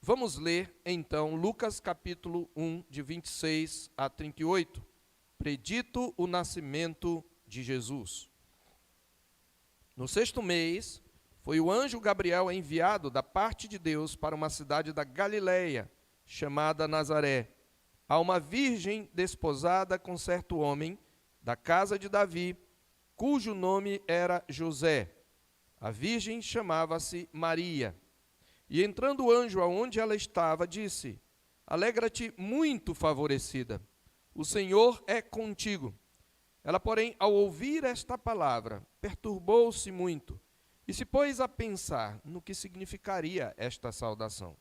Vamos ler, então, Lucas capítulo 1, de 26 a 38. Predito o nascimento de Jesus. No 6º mês, foi o anjo Gabriel enviado da parte de Deus para uma cidade da Galileia, chamada Nazaré, a uma virgem desposada com certo homem da casa de Davi, cujo nome era José. A virgem chamava-se Maria. E entrando o anjo aonde ela estava, disse: Alegra-te, muito favorecida, o Senhor é contigo. Ela, porém, ao ouvir esta palavra, perturbou-se muito e se pôs a pensar no que significaria esta saudação.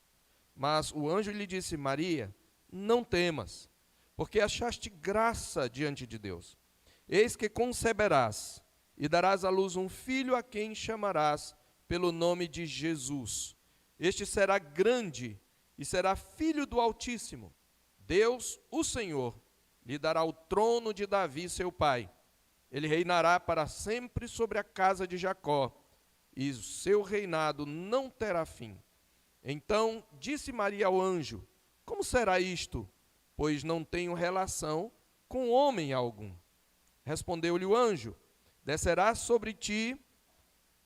Mas o anjo lhe disse: Maria, não temas, porque achaste graça diante de Deus. Eis que conceberás e darás à luz um filho, a quem chamarás pelo nome de Jesus. Este será grande e será filho do Altíssimo. Deus, o Senhor, lhe dará o trono de Davi, seu pai. Ele reinará para sempre sobre a casa de Jacó, e o seu reinado não terá fim. Então disse Maria ao anjo: Como será isto? Pois não tenho relação com homem algum. Respondeu-lhe o anjo: Descerá sobre ti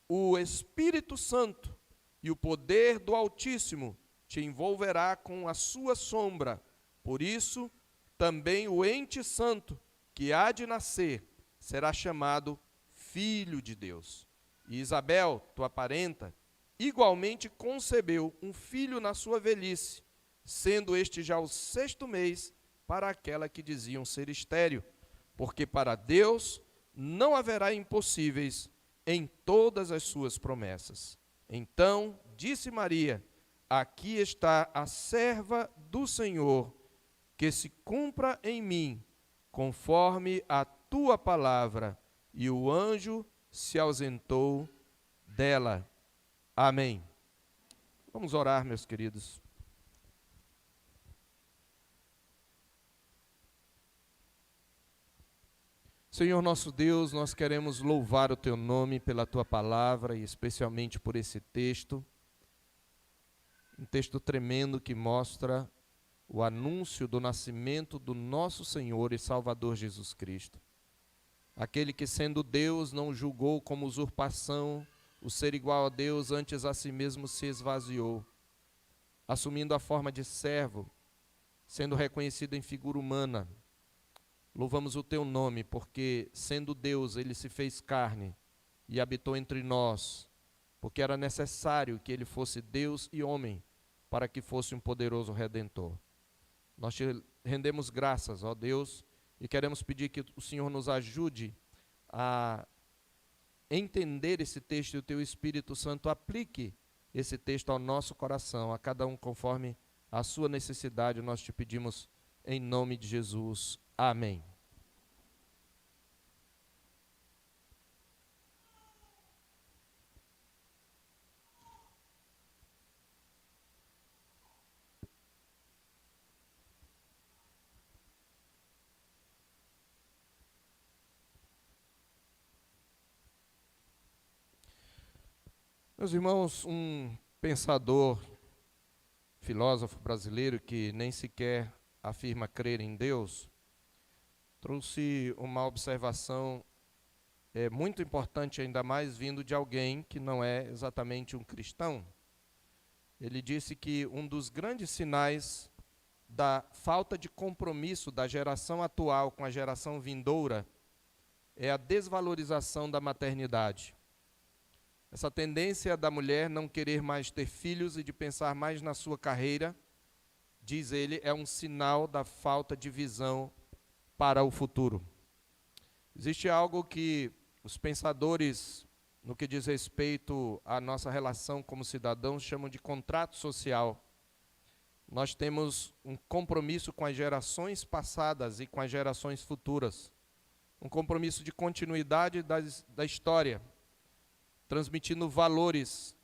o Espírito Santo, e o poder do Altíssimo te envolverá com a sua sombra. Por isso, também o ente santo que há de nascer será chamado Filho de Deus. E Isabel, tua parenta, igualmente concebeu um filho na sua velhice, sendo este já o 6º mês para aquela que diziam ser estéril, porque para Deus não haverá impossíveis em todas as suas promessas. Então disse Maria: Aqui está a serva do Senhor, que se cumpra em mim, conforme a tua palavra. E o anjo se ausentou dela. Amém. Vamos orar, meus queridos. Senhor nosso Deus, nós queremos louvar o teu nome pela tua palavra e especialmente por esse texto. Um texto tremendo que mostra o anúncio do nascimento do nosso Senhor e Salvador Jesus Cristo. Aquele que, sendo Deus, não julgou como usurpação o ser igual a Deus, antes a si mesmo se esvaziou, assumindo a forma de servo, sendo reconhecido em figura humana. Louvamos o teu nome, porque, sendo Deus, ele se fez carne e habitou entre nós, porque era necessário que ele fosse Deus e homem, para que fosse um poderoso Redentor. Nós te rendemos graças, ó Deus, e queremos pedir que o Senhor nos ajude a entender esse texto e o teu Espírito Santo aplique esse texto ao nosso coração, a cada um conforme a sua necessidade. Nós te pedimos em nome de Jesus. Amém. Meus irmãos, um pensador, filósofo brasileiro que nem sequer afirma crer em Deus, trouxe uma observação muito importante, ainda mais vindo de alguém que não é exatamente um cristão. Ele disse que um dos grandes sinais da falta de compromisso da geração atual com a geração vindoura é a desvalorização da maternidade. Essa tendência da mulher não querer mais ter filhos e de pensar mais na sua carreira, diz ele, é um sinal da falta de visão para o futuro. Existe algo que os pensadores, no que diz respeito à nossa relação como cidadãos, chamam de contrato social. Nós temos um compromisso com as gerações passadas e com as gerações futuras. Um compromisso de continuidade da história, transmitindo valores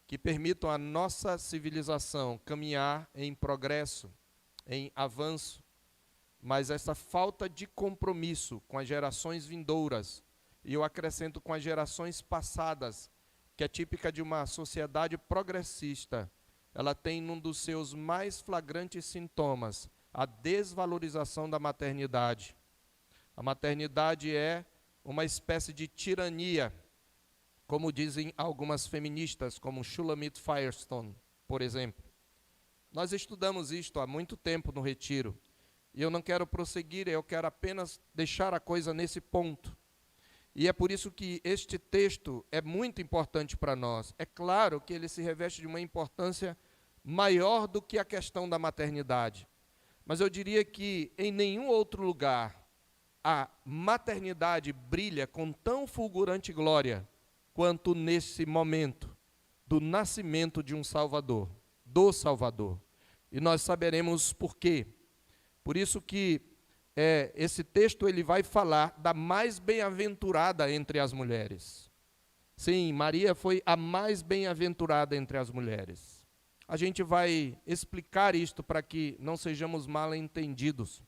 que permitam a nossa civilização caminhar em progresso, em avanço. Mas essa falta de compromisso com as gerações vindouras, e eu acrescento com as gerações passadas, que é típica de uma sociedade progressista, ela tem um dos seus mais flagrantes sintomas, a desvalorização da maternidade. A maternidade é uma espécie de tirania, como dizem algumas feministas, como Shulamit Firestone, por exemplo. Nós estudamos isto há muito tempo no retiro, e eu não quero prosseguir, eu quero apenas deixar a coisa nesse ponto. E é por isso que este texto é muito importante para nós. É claro que ele se reveste de uma importância maior do que a questão da maternidade. Mas eu diria que em nenhum outro lugar a maternidade brilha com tão fulgurante glória quanto nesse momento do nascimento de um Salvador, do Salvador. E nós saberemos por quê. Por isso que esse texto ele vai falar da mais bem-aventurada entre as mulheres. Sim, Maria foi a mais bem-aventurada entre as mulheres. A gente vai explicar isto para que não sejamos mal entendidos.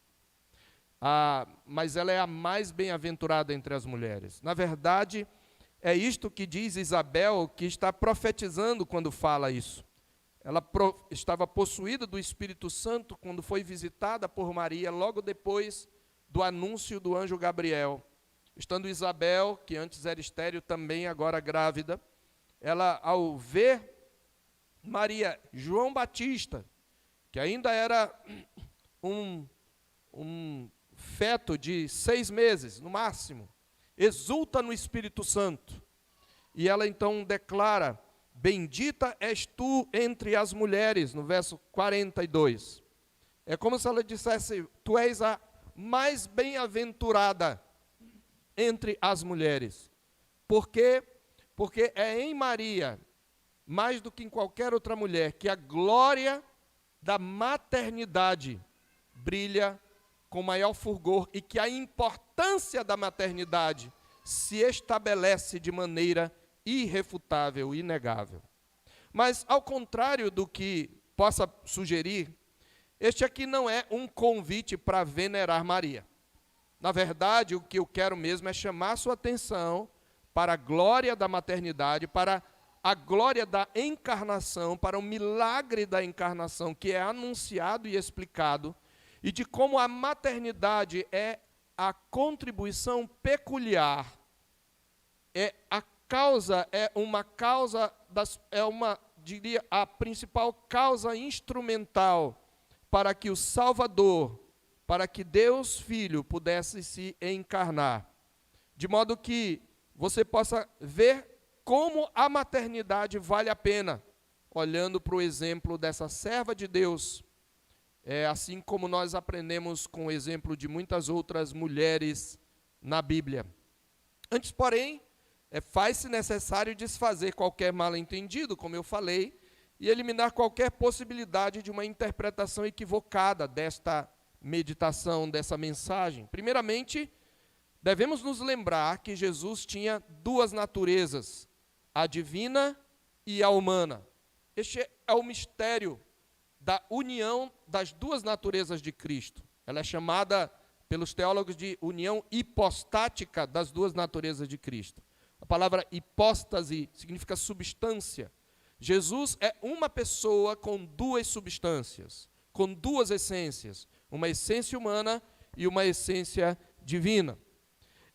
Mas ela é a mais bem-aventurada entre as mulheres. Na verdade, é isto que diz Isabel, que está profetizando quando fala isso. Ela estava possuída do Espírito Santo quando foi visitada por Maria, logo depois do anúncio do anjo Gabriel. Estando Isabel, que antes era estéril, também agora grávida, ela, ao ver Maria, João Batista, que ainda era um feto de 6 meses, no máximo, exulta no Espírito Santo. E ela então declara: bendita és tu entre as mulheres, no verso 42. É como se ela dissesse: tu és a mais bem-aventurada entre as mulheres. Por quê? Porque é em Maria, mais do que em qualquer outra mulher, que a glória da maternidade brilha com maior fulgor e que a importância da maternidade se estabelece de maneira irrefutável, inegável. Mas, ao contrário do que possa sugerir, este aqui não é um convite para venerar Maria. Na verdade, o que eu quero mesmo é chamar a sua atenção para a glória da maternidade, para a glória da encarnação, para o milagre da encarnação que é anunciado e explicado, e de como a maternidade é a contribuição peculiar, diria, a principal causa instrumental para que o Salvador, para que Deus Filho pudesse se encarnar. De modo que você possa ver como a maternidade vale a pena, olhando para o exemplo dessa serva de Deus, assim como nós aprendemos com o exemplo de muitas outras mulheres na Bíblia. Antes, porém, faz-se necessário desfazer qualquer mal-entendido, como eu falei, e eliminar qualquer possibilidade de uma interpretação equivocada desta meditação, dessa mensagem. Primeiramente, devemos nos lembrar que Jesus tinha 2 naturezas, a divina e a humana. Este é o mistério da união das 2 naturezas de Cristo. Ela é chamada pelos teólogos de união hipostática das 2 naturezas de Cristo. A palavra hipóstase significa substância. Jesus é uma pessoa com 2 substâncias, com 2 essências, uma essência humana e uma essência divina.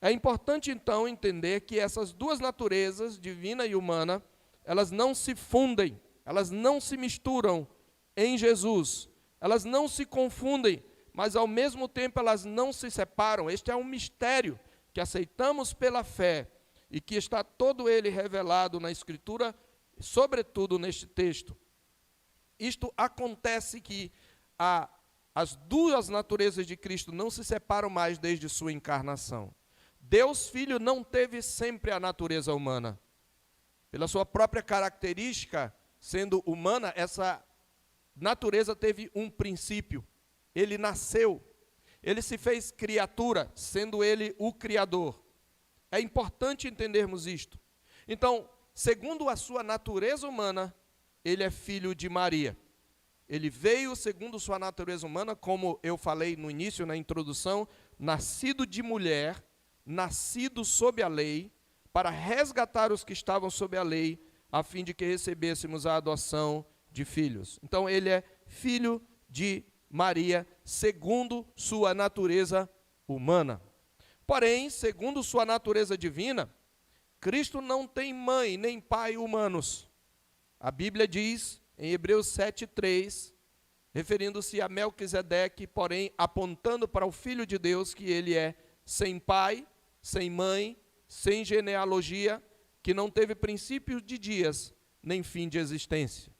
É importante, então, entender que essas 2 naturezas, divina e humana, elas não se fundem, elas não se misturam em Jesus, elas não se confundem, mas ao mesmo tempo elas não se separam. Este é um mistério que aceitamos pela fé e que está todo ele revelado na Escritura, sobretudo neste texto. Isto acontece que as 2 naturezas de Cristo não se separam mais desde sua encarnação. Deus Filho não teve sempre a natureza humana. Pela sua própria característica, sendo humana, essa natureza teve um princípio. Ele nasceu, ele se fez criatura, sendo ele o Criador. É importante entendermos isto. Então, segundo a sua natureza humana, ele é filho de Maria. Ele veio segundo sua natureza humana, como eu falei no início, na introdução, nascido de mulher, nascido sob a lei, para resgatar os que estavam sob a lei, a fim de que recebêssemos a adoção de filhos. Então, ele é filho de Maria, segundo sua natureza humana. Porém, segundo sua natureza divina, Cristo não tem mãe nem pai humanos. A Bíblia diz, em Hebreus 7:3, referindo-se a Melquisedeque, porém apontando para o Filho de Deus, que ele é sem pai, sem mãe, sem genealogia, que não teve princípio de dias, nem fim de existência.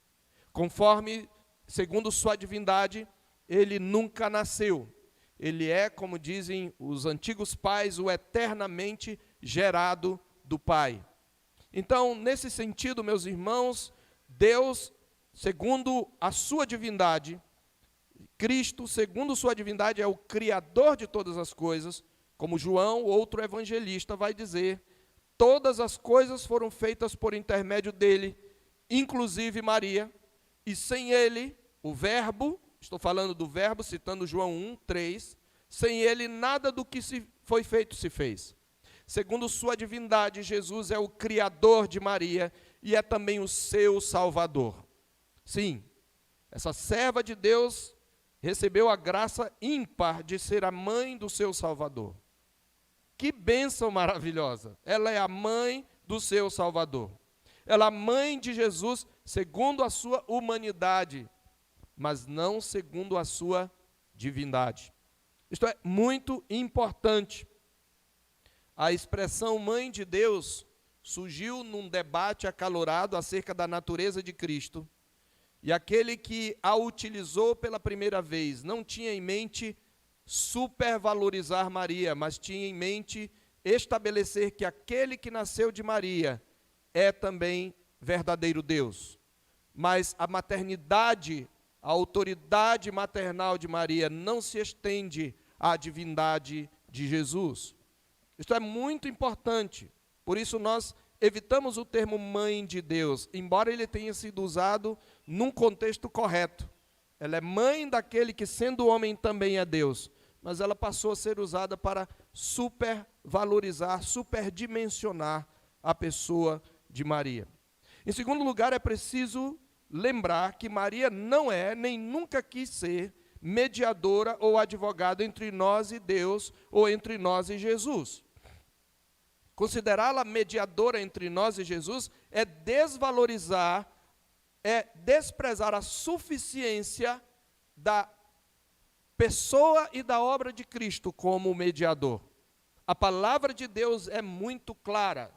Conforme, segundo sua divindade, ele nunca nasceu. Ele é, como dizem os antigos pais, o eternamente gerado do Pai. Então, nesse sentido, meus irmãos, Deus, segundo a sua divindade, Cristo, segundo sua divindade, é o Criador de todas as coisas, como João, outro evangelista, vai dizer, todas as coisas foram feitas por intermédio dele, inclusive Maria, e sem ele, o Verbo, estou falando do Verbo, citando João 1:3, sem ele nada do que foi feito se fez. Segundo sua divindade, Jesus é o Criador de Maria e é também o seu Salvador. Sim, essa serva de Deus recebeu a graça ímpar de ser a mãe do seu Salvador. Que bênção maravilhosa! Ela é a mãe do seu Salvador. Ela é a mãe de Jesus segundo a sua humanidade, mas não segundo a sua divindade. Isto é muito importante. A expressão mãe de Deus surgiu num debate acalorado acerca da natureza de Cristo, e aquele que a utilizou pela primeira vez não tinha em mente supervalorizar Maria, mas tinha em mente estabelecer que aquele que nasceu de Maria é também verdadeiro Deus. Mas a maternidade, a autoridade maternal de Maria não se estende à divindade de Jesus. Isto é muito importante, por isso nós evitamos o termo mãe de Deus, embora ele tenha sido usado num contexto correto. Ela é mãe daquele que, sendo homem, também é Deus, mas ela passou a ser usada para supervalorizar, superdimensionar a pessoa de Maria. Em segundo lugar, é preciso lembrar que Maria não é, nem nunca quis ser, mediadora ou advogada entre nós e Deus, ou entre nós e Jesus. Considerá-la mediadora entre nós e Jesus é desvalorizar, é desprezar a suficiência da pessoa e da obra de Cristo como mediador. A palavra de Deus é muito clara.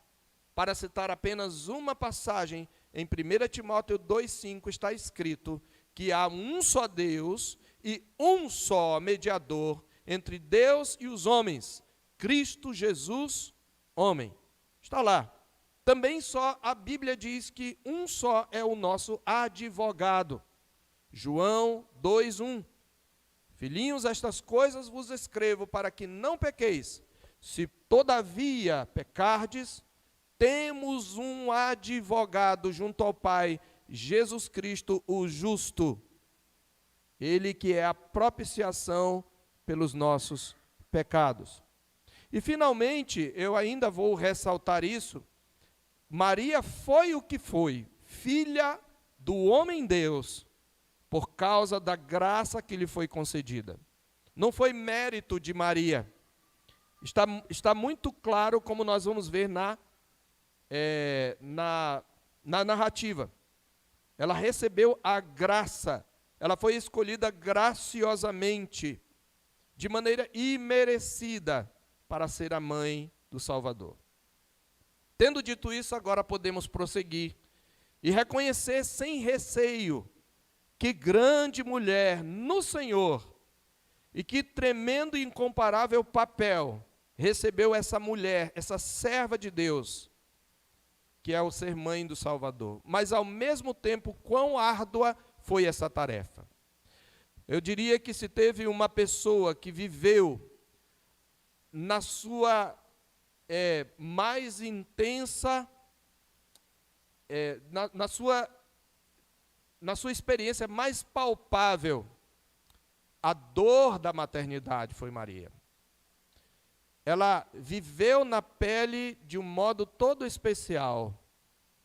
Para citar apenas uma passagem, em 1 Timóteo 2,5 está escrito que há um só Deus e um só mediador entre Deus e os homens, Cristo Jesus, homem. Está lá. Também só a Bíblia diz que um só é o nosso advogado. João 2:1. Filhinhos, estas coisas vos escrevo para que não pequeis. Se todavia pecardes, temos um advogado junto ao Pai, Jesus Cristo, o justo. Ele que é a propiciação pelos nossos pecados. E finalmente, eu ainda vou ressaltar isso, Maria foi o que foi, filha do homem-Deus, por causa da graça que lhe foi concedida. Não foi mérito de Maria. Está muito claro, como nós vamos ver na narrativa. Ela recebeu a graça, ela foi escolhida graciosamente, de maneira imerecida, para ser a mãe do Salvador. Tendo dito isso, agora podemos prosseguir e reconhecer sem receio que grande mulher no Senhor e que tremendo e incomparável papel recebeu essa mulher, essa serva de Deus, que é o ser mãe do Salvador. Mas, ao mesmo tempo, quão árdua foi essa tarefa. Eu diria que se teve uma pessoa que viveu na sua mais intensa, na sua experiência mais palpável, a dor da maternidade foi Maria. Ela viveu na pele de um modo todo especial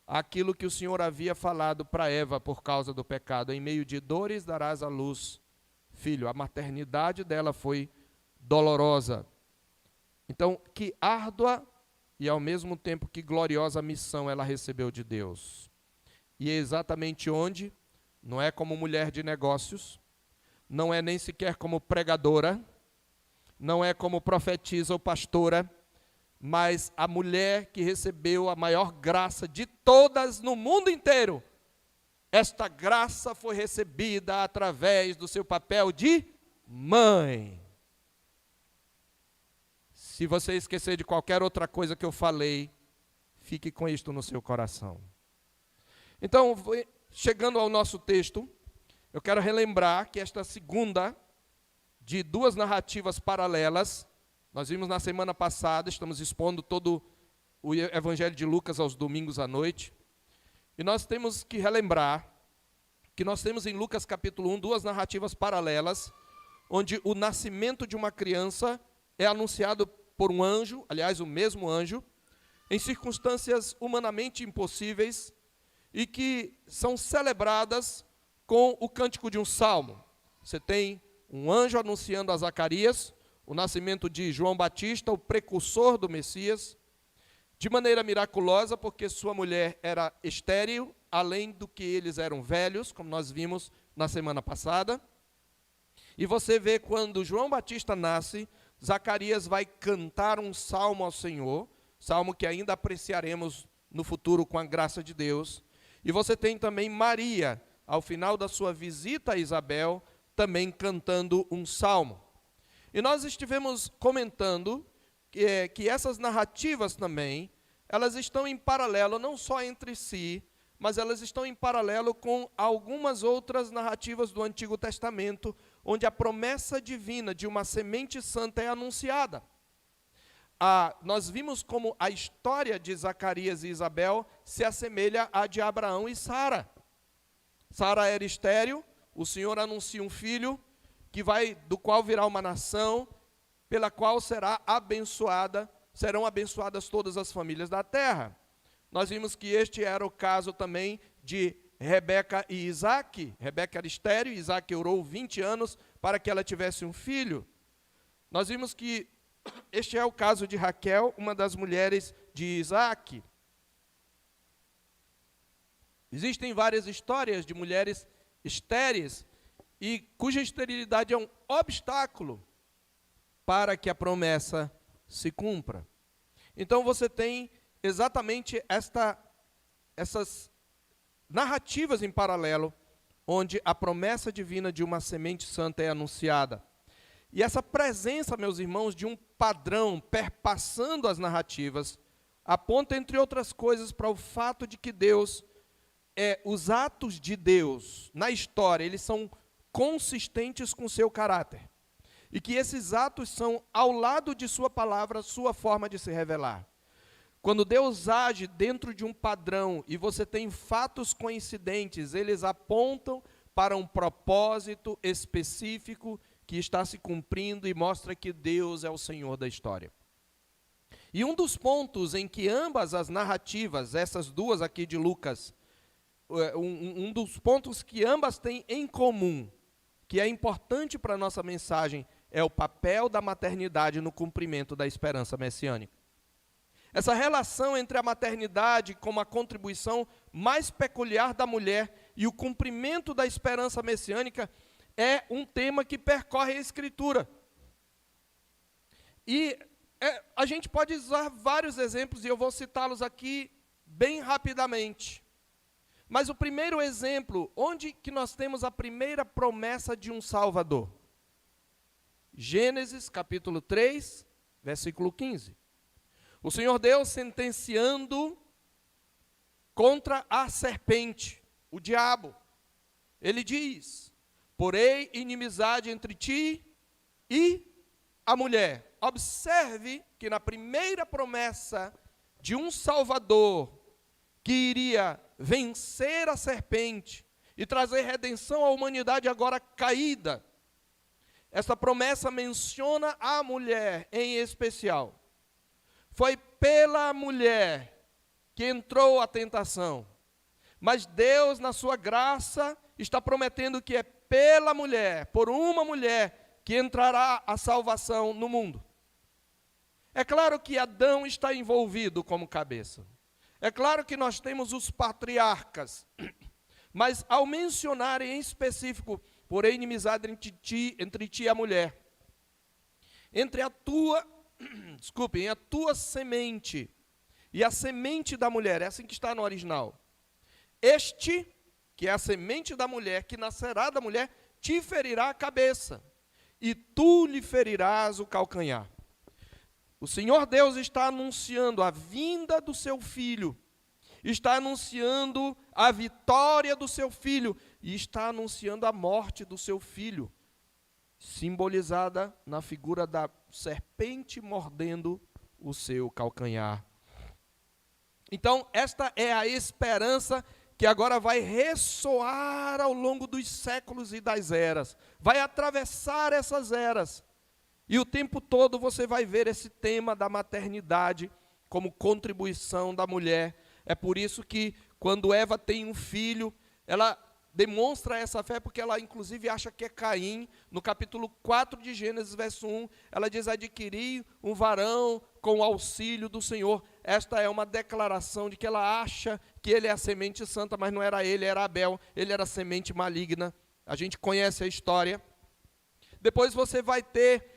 aquilo que o Senhor havia falado para Eva por causa do pecado. Em meio de dores darás à luz filho. A maternidade dela foi dolorosa. Então, que árdua e ao mesmo tempo que gloriosa missão ela recebeu de Deus. E é exatamente onde? Não é como mulher de negócios, não é nem sequer como pregadora, não é como profetisa ou pastora, mas a mulher que recebeu a maior graça de todas no mundo inteiro. Esta graça foi recebida através do seu papel de mãe. Se você esquecer de qualquer outra coisa que eu falei, fique com isto no seu coração. Então, chegando ao nosso texto, eu quero relembrar que esta segunda de duas narrativas paralelas, nós vimos na semana passada, estamos expondo todo o Evangelho de Lucas aos domingos à noite, e nós temos que relembrar que nós temos em Lucas capítulo 1 duas narrativas paralelas, onde o nascimento de uma criança é anunciado por um anjo, aliás, o mesmo anjo, em circunstâncias humanamente impossíveis e que são celebradas com o cântico de um salmo. Você tem um anjo anunciando a Zacarias o nascimento de João Batista, o precursor do Messias, de maneira miraculosa, porque sua mulher era estéril, além do que eles eram velhos, como nós vimos na semana passada. E você vê quando João Batista nasce, Zacarias vai cantar um salmo ao Senhor, salmo que ainda apreciaremos no futuro com a graça de Deus. E você tem também Maria, ao final da sua visita a Isabel, também cantando um salmo. E nós estivemos comentando que essas narrativas também, elas estão em paralelo, não só entre si, mas elas estão em paralelo com algumas outras narrativas do Antigo Testamento, onde a promessa divina de uma semente santa é anunciada. Nós vimos como a história de Zacarias e Isabel se assemelha à de Abraão e Sara. Sara era estéril, o Senhor anuncia um filho, do qual virá uma nação, pela qual serão abençoadas todas as famílias da terra. Nós vimos que este era o caso também de Rebeca e Isaque. Rebeca era estéril, Isaque orou 20 anos para que ela tivesse um filho. Nós vimos que este é o caso de Raquel, uma das mulheres de Isaque. Existem várias histórias de mulheres estéreis e cuja esterilidade é um obstáculo para que a promessa se cumpra. Então você tem exatamente essas narrativas em paralelo, onde a promessa divina de uma semente santa é anunciada. E essa presença, meus irmãos, de um padrão perpassando as narrativas, aponta, entre outras coisas, para o fato de que os atos de Deus na história, eles são consistentes com seu caráter. E que esses atos são, ao lado de sua palavra, sua forma de se revelar. Quando Deus age dentro de um padrão e você tem fatos coincidentes, eles apontam para um propósito específico que está se cumprindo e mostra que Deus é o Senhor da história. E um dos pontos em que ambas as narrativas, essas duas aqui de Lucas, um dos pontos que ambas têm em comum, que é importante para a nossa mensagem, é o papel da maternidade no cumprimento da esperança messiânica. Essa relação entre a maternidade como a contribuição mais peculiar da mulher e o cumprimento da esperança messiânica é um tema que percorre a Escritura. E a gente pode usar vários exemplos, e eu vou citá-los aqui bem rapidamente. Mas o primeiro exemplo, onde que nós temos a primeira promessa de um Salvador? Gênesis capítulo 3, versículo 15. O Senhor Deus sentenciando contra a serpente, o diabo. Ele diz: porém inimizade entre ti e a mulher. Observe que na primeira promessa de um Salvador que iria vencer a serpente e trazer redenção à humanidade agora caída, essa promessa menciona a mulher em especial. Foi pela mulher que entrou a tentação. Mas Deus, na sua graça, está prometendo que é pela mulher, por uma mulher, que entrará a salvação no mundo. É claro que Adão está envolvido como cabeça. É claro que nós temos os patriarcas. Mas ao mencionar em específico, porém, inimizade entre ti e a mulher, entre a tua semente e a semente da mulher, é assim que está no original. Este, que é a semente da mulher, que nascerá da mulher, te ferirá a cabeça, e tu lhe ferirás o calcanhar. O Senhor Deus está anunciando a vinda do seu filho, está anunciando a vitória do seu filho, e está anunciando a morte do seu filho, simbolizada na figura da serpente mordendo o seu calcanhar. Então, esta é a esperança que agora vai ressoar ao longo dos séculos e das eras, vai atravessar essas eras, e o tempo todo você vai ver esse tema da maternidade como contribuição da mulher. É por isso que quando Eva tem um filho, ela demonstra essa fé, porque ela inclusive acha que é Caim. No capítulo 4 de Gênesis, verso 1, ela diz: adquiri um varão com o auxílio do Senhor. Esta é uma declaração de que ela acha que ele é a semente santa, mas não era ele, era Abel, ele era a semente maligna. A gente conhece a história. Depois você vai ter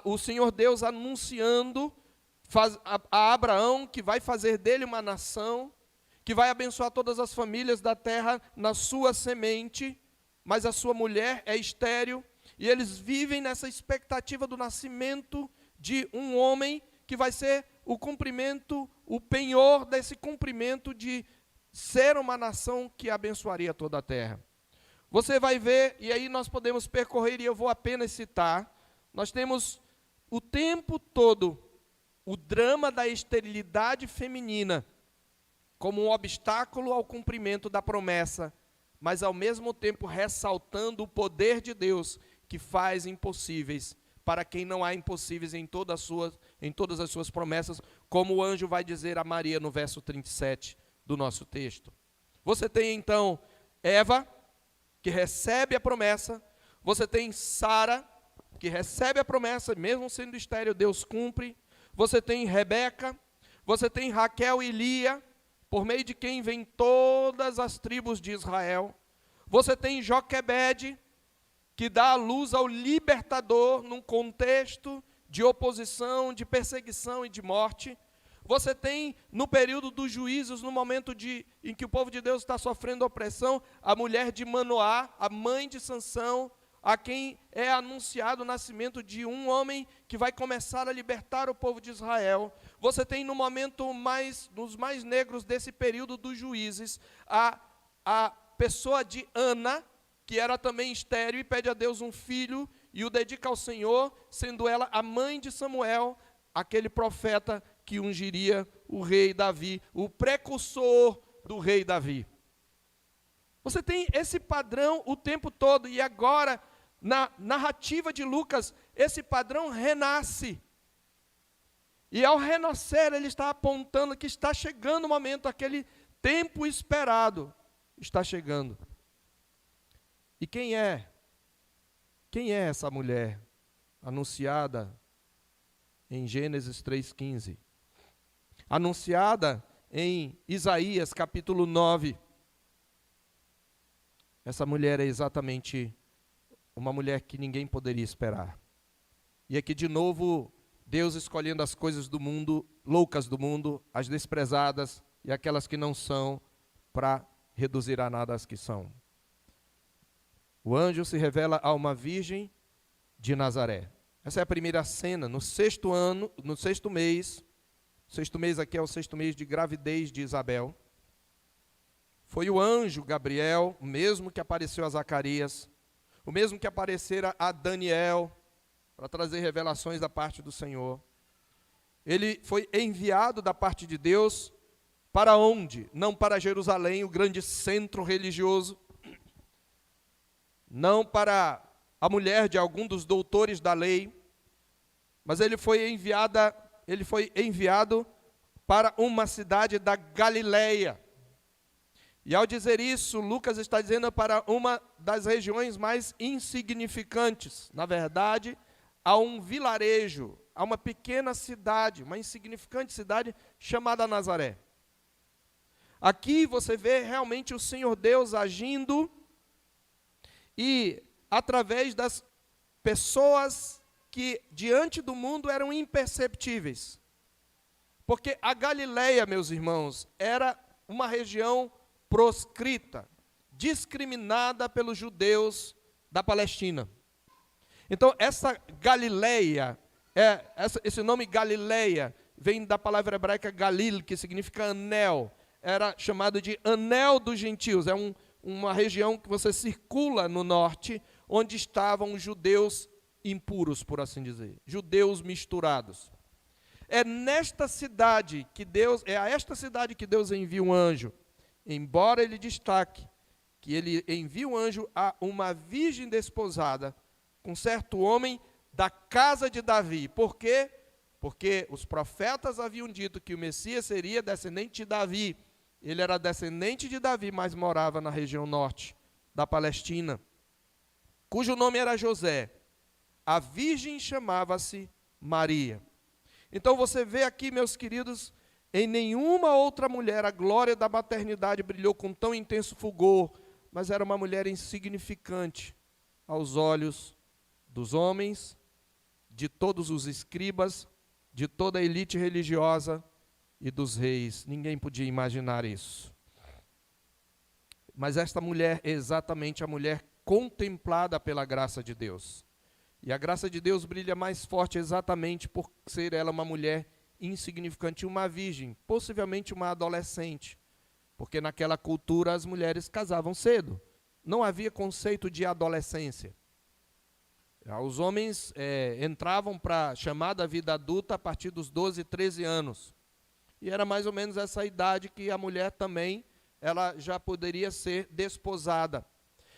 o Senhor Deus anunciando a Abraão que vai fazer dele uma nação, que vai abençoar todas as famílias da terra na sua semente, mas a sua mulher é estéril, e eles vivem nessa expectativa do nascimento de um homem que vai ser o cumprimento, o penhor desse cumprimento de ser uma nação que abençoaria toda a terra. Você vai ver, e aí nós podemos percorrer, e eu vou apenas citar, nós temos o tempo todo o drama da esterilidade feminina como um obstáculo ao cumprimento da promessa, mas ao mesmo tempo ressaltando o poder de Deus que faz impossíveis para quem não há impossíveis em todas as suas promessas, como o anjo vai dizer a Maria no verso 37 do nosso texto. Você tem então Eva, que recebe a promessa, você tem Sara, que recebe a promessa, mesmo sendo estéril, Deus cumpre. Você tem Rebeca, você tem Raquel e Lia, por meio de quem vem todas as tribos de Israel. Você tem Joquebede, que dá a luz ao libertador num contexto de oposição, de perseguição e de morte. Você tem, no período dos juízos, no momento em que o povo de Deus está sofrendo opressão, a mulher de Manoá, a mãe de Sansão, a quem é anunciado o nascimento de um homem que vai começar a libertar o povo de Israel. Você tem no momento dos mais negros desse período dos juízes, a pessoa de Ana, que era também estéril e pede a Deus um filho e o dedica ao Senhor, sendo ela a mãe de Samuel, aquele profeta que ungiria o rei Davi, o precursor do rei Davi. Você tem esse padrão o tempo todo, e agora, na narrativa de Lucas, esse padrão renasce. E ao renascer, ele está apontando que está chegando o momento, aquele tempo esperado está chegando. E quem é? Quem é essa mulher anunciada em Gênesis 3,15? Anunciada em Isaías capítulo 9. Essa mulher é exatamente uma mulher que ninguém poderia esperar. E aqui de novo, Deus escolhendo as coisas do mundo, loucas do mundo, as desprezadas e aquelas que não são, para reduzir a nada as que são. O anjo se revela a uma virgem de Nazaré. Essa é a primeira cena, no sexto mês. O sexto mês aqui é o sexto mês de gravidez de Isabel. Foi o anjo Gabriel, o mesmo que apareceu a Zacarias, o mesmo que aparecera a Daniel, para trazer revelações da parte do Senhor. Ele foi enviado da parte de Deus para onde? Não para Jerusalém, o grande centro religioso, não para a mulher de algum dos doutores da lei, mas ele foi enviado para uma cidade da Galileia. E ao dizer isso, Lucas está dizendo para uma das regiões mais insignificantes. Na verdade, a um vilarejo, a uma pequena cidade, uma insignificante cidade chamada Nazaré. Aqui você vê realmente o Senhor Deus agindo e através das pessoas que diante do mundo eram imperceptíveis. Porque a Galileia, meus irmãos, era uma região proscrita, discriminada pelos judeus da Palestina. Então, essa Galileia, esse nome Galileia, vem da palavra hebraica Galil, que significa anel. Era chamado de anel dos gentios. É uma região que você circula no norte, onde estavam os judeus impuros, por assim dizer. Judeus misturados. É nesta cidade que Deus, é a esta cidade que Deus envia um anjo. Embora ele destaque que ele envia um anjo a uma virgem desposada, com certo homem da casa de Davi. Por quê? Porque os profetas haviam dito que o Messias seria descendente de Davi. Ele era descendente de Davi, mas morava na região norte da Palestina, cujo nome era José. A virgem chamava-se Maria. Então você vê aqui, meus queridos, em nenhuma outra mulher a glória da maternidade brilhou com tão intenso fulgor, mas era uma mulher insignificante aos olhos dos homens, de todos os escribas, de toda a elite religiosa e dos reis. Ninguém podia imaginar isso. Mas esta mulher é exatamente a mulher contemplada pela graça de Deus. E a graça de Deus brilha mais forte exatamente por ser ela uma mulher insignificante, uma virgem, possivelmente uma adolescente, porque naquela cultura as mulheres casavam cedo, não havia conceito de adolescência. Os homens entravam para a chamada vida adulta a partir dos 12, 13 anos, e era mais ou menos essa idade que a mulher também, ela já poderia ser desposada.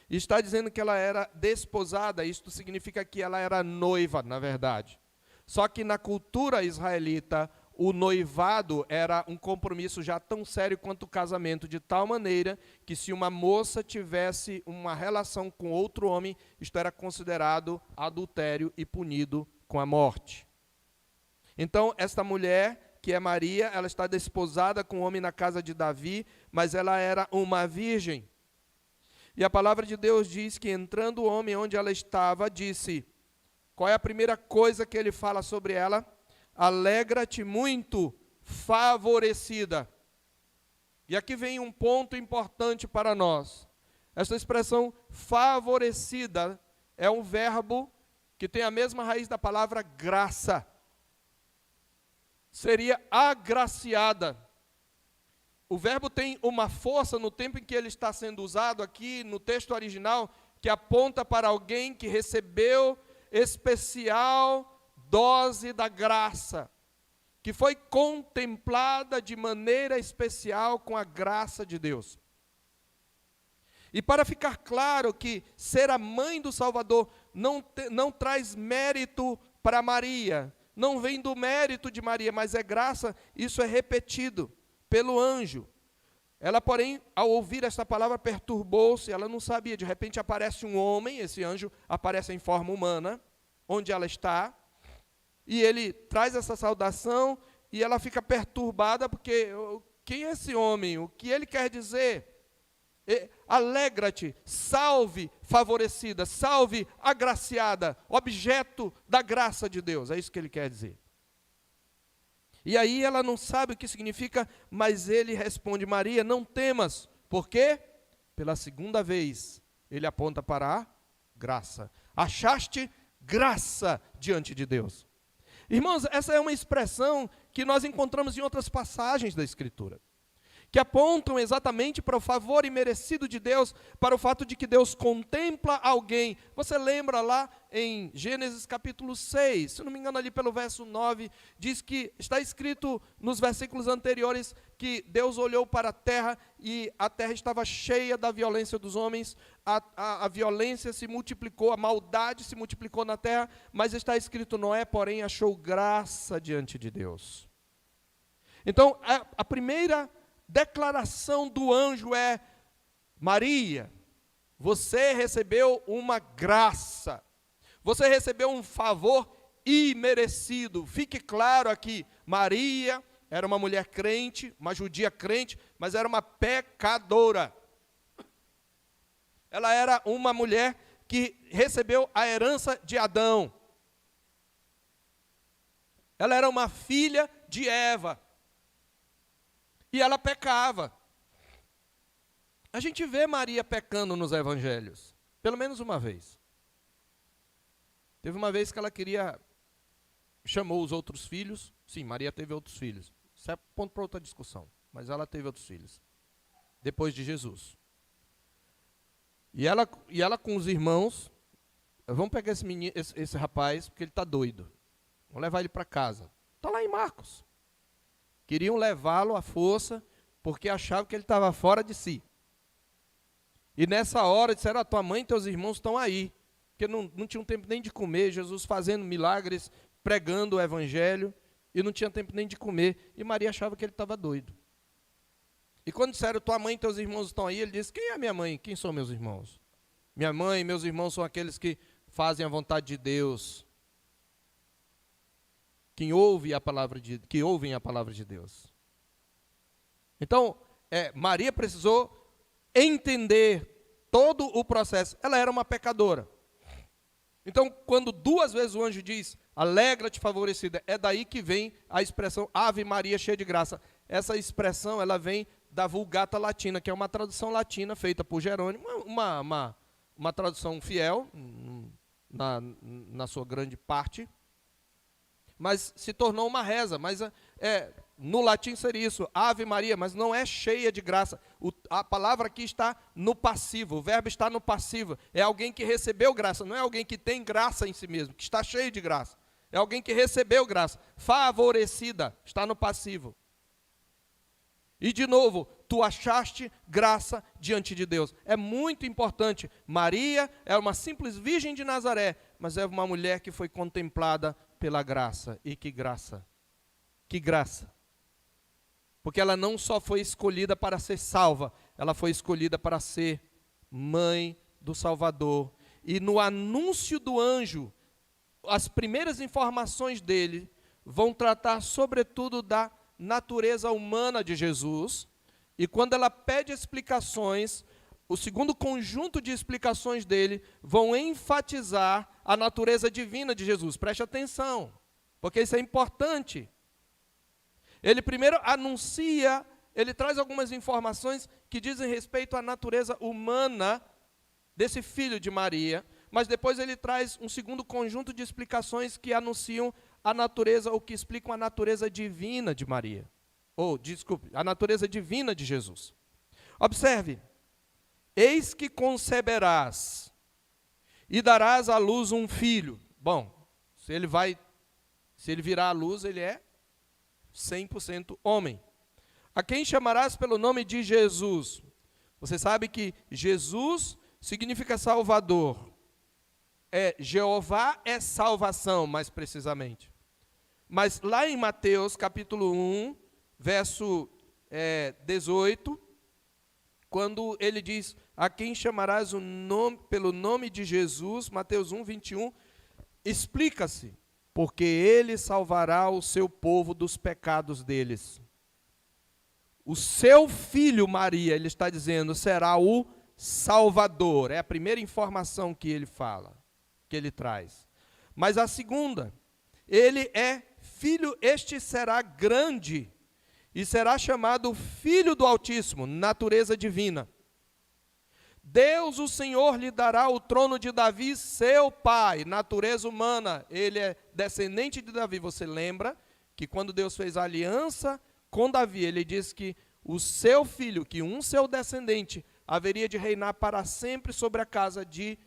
E está dizendo que ela era desposada, isto significa que ela era noiva, na verdade. Só que na cultura israelita, o noivado era um compromisso já tão sério quanto o casamento, de tal maneira que se uma moça tivesse uma relação com outro homem, isto era considerado adultério e punido com a morte. Então, esta mulher, que é Maria, ela está desposada com um homem na casa de Davi, mas ela era uma virgem. E a palavra de Deus diz que entrando o homem onde ela estava, disse, qual é a primeira coisa que ele fala sobre ela? Alegra-te muito, favorecida. E aqui vem um ponto importante para nós. Essa expressão favorecida é um verbo que tem a mesma raiz da palavra graça. Seria agraciada. O verbo tem uma força no tempo em que ele está sendo usado aqui no texto original, que aponta para alguém que recebeu especial dose da graça, que foi contemplada de maneira especial com a graça de Deus. E para ficar claro que ser a mãe do Salvador não traz mérito para Maria, não vem do mérito de Maria, mas é graça, isso é repetido pelo anjo. Ela, porém, ao ouvir esta palavra, perturbou-se, ela não sabia, de repente aparece um homem, esse anjo aparece em forma humana, onde ela está, e ele traz essa saudação, e ela fica perturbada, porque quem é esse homem? O que ele quer dizer? Alegra-te, salve favorecida, salve agraciada, objeto da graça de Deus, é isso que ele quer dizer. E aí ela não sabe o que significa, mas ele responde, Maria, não temas. Por quê? Pela segunda vez, ele aponta para a graça. Achaste graça diante de Deus. Irmãos, essa é uma expressão que nós encontramos em outras passagens da Escritura, que apontam exatamente para o favor imerecido de Deus, para o fato de que Deus contempla alguém. Você lembra lá em Gênesis capítulo 6, se não me engano ali pelo verso 9, diz que está escrito nos versículos anteriores que Deus olhou para a terra e a terra estava cheia da violência dos homens, a violência se multiplicou, a maldade se multiplicou na terra, mas está escrito, Noé, porém, achou graça diante de Deus. Então, a primeira declaração do anjo é: Maria, você recebeu uma graça, você recebeu um favor imerecido. Fique claro aqui, Maria era uma mulher crente, uma judia crente, mas era uma pecadora. Ela era uma mulher que recebeu a herança de Adão. Ela era uma filha de Eva. E ela pecava. A gente vê Maria pecando nos evangelhos, pelo menos uma vez. Teve uma vez que ela chamou os outros filhos. Sim, Maria teve outros filhos. Isso é ponto para outra discussão. Mas ela teve outros filhos. Depois de Jesus. E ela com os irmãos, vamos pegar esse rapaz, porque ele está doido. Vamos levar ele para casa. Está lá em Marcos. Queriam levá-lo à força, porque achavam que ele estava fora de si. E nessa hora disseram: a tua mãe e teus irmãos estão aí. Porque não tinham tempo nem de comer, Jesus fazendo milagres, pregando o evangelho, e não tinha tempo nem de comer. E Maria achava que ele estava doido. E quando disseram: tua mãe e teus irmãos estão aí, ele disse: quem é minha mãe? Quem são meus irmãos? Minha mãe e meus irmãos são aqueles que fazem a vontade de Deus, que ouvem a palavra de Deus. Então, Maria precisou entender todo o processo. Ela era uma pecadora. Então, quando 2 vezes o anjo diz: alegra-te, favorecida, é daí que vem a expressão Ave Maria, cheia de graça. Essa expressão, ela vem da Vulgata Latina, que é uma tradução latina feita por Jerônimo, uma tradução fiel, na sua grande parte, mas se tornou uma reza. Mas no latim seria isso, Ave Maria, mas não é cheia de graça. A palavra aqui está no passivo, o verbo está no passivo. É alguém que recebeu graça, não é alguém que tem graça em si mesmo, que está cheio de graça. É alguém que recebeu graça. Favorecida, está no passivo. E de novo, tu achaste graça diante de Deus. É muito importante. Maria é uma simples virgem de Nazaré, mas é uma mulher que foi contemplada pela graça. E que graça! Que graça! Porque ela não só foi escolhida para ser salva, ela foi escolhida para ser mãe do Salvador. E no anúncio do anjo, as primeiras informações dele vão tratar sobretudo da natureza humana de Jesus. E quando ela pede explicações, o segundo conjunto de explicações dele vão enfatizar a natureza divina de Jesus. Preste atenção, porque isso é importante. Ele primeiro anuncia, ele traz algumas informações que dizem respeito à natureza humana desse filho de Maria, mas depois ele traz um segundo conjunto de explicações que anunciam a natureza, ou que explicam a natureza divina de Maria. A natureza divina de Jesus. Observe: eis que conceberás e darás à luz um filho. Bom, se ele virar à luz, ele é 100% homem. A quem chamarás pelo nome de Jesus? Você sabe que Jesus significa Salvador. Jeová é salvação, mais precisamente. Mas lá em Mateus capítulo 1, verso 18, quando ele diz: a quem chamarás pelo nome de Jesus, Mateus 1, 21, explica-se: porque ele salvará o seu povo dos pecados deles. O seu filho, Maria, ele está dizendo, será o Salvador. É a primeira informação que ele fala, que ele traz. Mas a segunda: ele é filho, este será grande, e será chamado Filho do Altíssimo, natureza divina. Deus, o Senhor, lhe dará o trono de Davi, seu pai, natureza humana. Ele é descendente de Davi. Você lembra que quando Deus fez a aliança com Davi, ele disse que o seu filho, que seu descendente, haveria de reinar para sempre sobre a casa de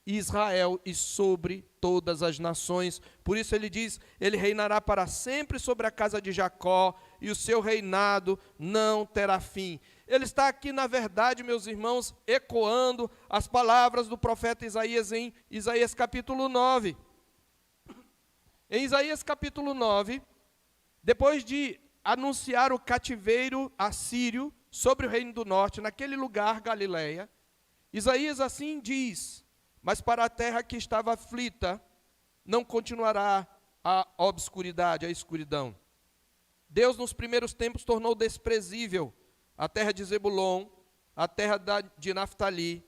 Israel e sobre todas as nações. Por isso ele diz: ele reinará para sempre sobre a casa de Jacó, e o seu reinado não terá fim. Ele está aqui, na verdade, meus irmãos, ecoando as palavras do profeta Isaías em Isaías capítulo 9. Em Isaías capítulo 9, depois de anunciar o cativeiro assírio sobre o reino do norte, naquele lugar, Galileia. Isaías assim diz: mas para a terra que estava aflita, não continuará a obscuridade, a escuridão. Deus nos primeiros tempos tornou desprezível a terra de Zebulon, a terra de Naftali,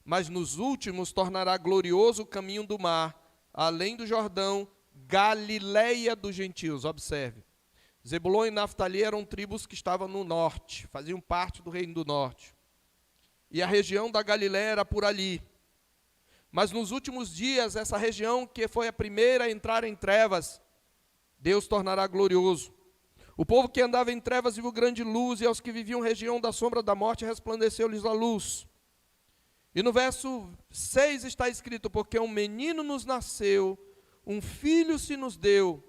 mas nos últimos tornará glorioso o caminho do mar, além do Jordão, Galileia dos gentios. Observe, Zebulon e Naftali eram tribos que estavam no norte, faziam parte do reino do norte. E a região da Galileia era por ali. Mas nos últimos dias, essa região que foi a primeira a entrar em trevas, Deus tornará glorioso. O povo que andava em trevas viu grande luz, e aos que viviam região da sombra da morte resplandeceu-lhes a luz. E no verso 6 está escrito: porque um menino nos nasceu, um filho se nos deu,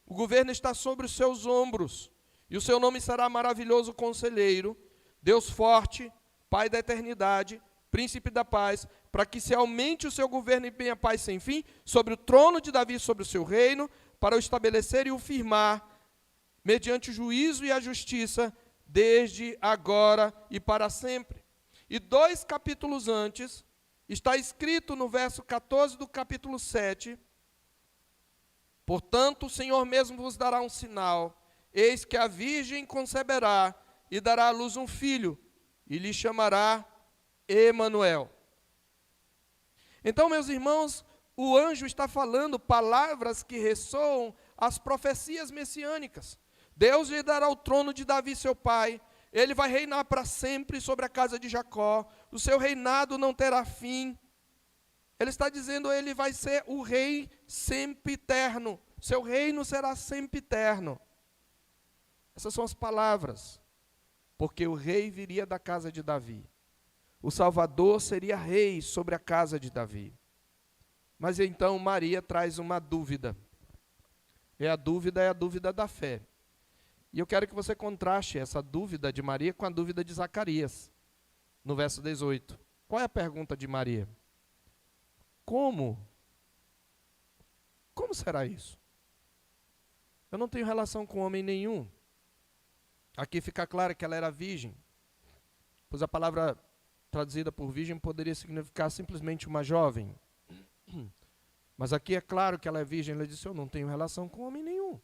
o governo está sobre os seus ombros, e o seu nome será Maravilhoso Conselheiro, Deus Forte, Pai da Eternidade, Príncipe da Paz, para que se aumente o seu governo e tenha paz sem fim, sobre o trono de Davi, sobre o seu reino, para o estabelecer e o firmar, mediante o juízo e a justiça, desde agora e para sempre. E 2 capítulos antes, está escrito no verso 14 do capítulo 7, portanto, o Senhor mesmo vos dará um sinal, eis que a virgem conceberá e dará à luz um filho, e lhe chamará Emanuel. Então, meus irmãos, o anjo está falando palavras que ressoam as profecias messiânicas. Deus lhe dará o trono de Davi, seu pai. Ele vai reinar para sempre sobre a casa de Jacó. O seu reinado não terá fim. Ele está dizendo, ele vai ser o rei sempiterno. Seu reino será sempiterno. Essas são as palavras. Porque o rei viria da casa de Davi. O Salvador seria rei sobre a casa de Davi. Mas então Maria traz uma dúvida. É a dúvida da fé. E eu quero que você contraste essa dúvida de Maria com a dúvida de Zacarias, no verso 18. Qual é a pergunta de Maria? Como? Como será isso? Eu não tenho relação com homem nenhum. Aqui fica claro que ela era virgem, pois a palavra traduzida por virgem poderia significar simplesmente uma jovem. Mas aqui é claro que ela é virgem. Ela disse, eu não tenho relação com homem nenhum.